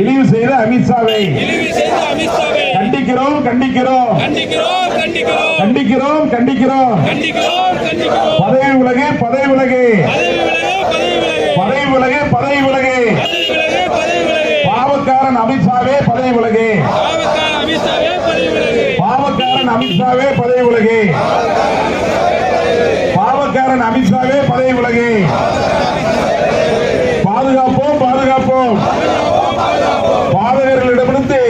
இழிவு செய்த அமித்ஷாவை கண்டிக்கிறோம் கண்டிக்கிறோம் கண்டிக்கிறோம் கண்டிக்கிறோம். பதவி விலகு பதவி விலகு பதவி விலகு பதவி விலகு. பாவக்காரன் அமித்ஷாவே பதவி விலகு. பாவக்காரன் அமித்ஷாவே பதவி விலகு. பாவக்காரன் அமித்ஷாவே பதவி விலகு. பாதுகாப்போம் பாதுகாப்போம். பாதகர்களிடமிருந்து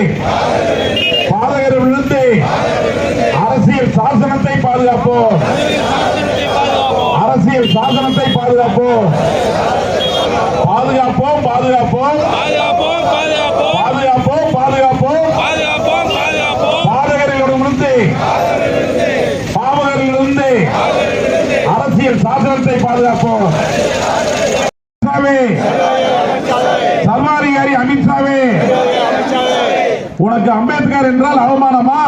அரசியல் சாசனத்தை பாதுகாப்போம். அரசியல் சாசனத்தை பாதுகாப்போம். பாதுகாப்போம் பாதுகாப்போம் பாதுகாப்போம் பாதுகாப்போம். பாவகர்களிடமிருந்து அரசியல் சாசனத்தை பாதுகாப்போம். சர்வாதிகாரி அமித்ஷாவே, உனக்கு அம்பேத்கர் என்றால் அவமானமா?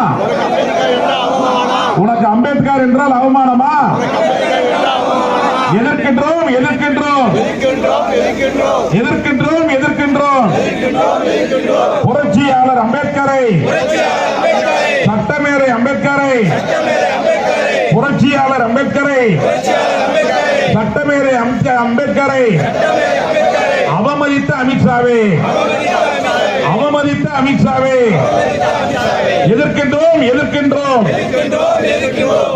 உனக்கு அம்பேத்கர் என்றால் அவமானமா? எதிர்க்கின்றோம் எதிர்க்கின்றோம் எதிர்க்கின்றோம் எதிர்க்கின்றோம். புரட்சியாளர் அம்பேத்கரை, சட்டமேதை அம்பேத்கரை, புரட்சியாளர் அம்பேத்கரை, சட்டமேதை அம்பேத்கரை அவமதித்த அமித்ஷாவே, அவமதித்த அமித்ஷாவே எதிர்க்கின்றோம் எதிர்க்கின்றோம்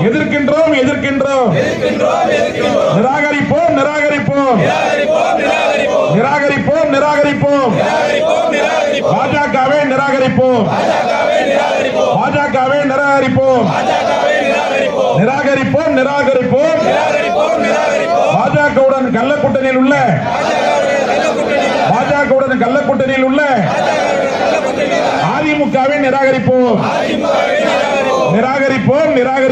எதிர்க்கின்றோம் எதிர்க்கின்றோம். நிராகரிப்போம் நிராகரிப்போம் நிராகரிப்போம் நிராகரிப்போம். பாஜகவை நிராகரிப்போம். பாஜகவை நிராகரிப்போம் நிராகரிப்போம் நிராகரிப்போம். பாஜகவுடன் கள்ளக்கூட்டணியில் உள்ள அதிமுகவை நிராகரிப்போம் நிராகரிப்போம் நிராகரி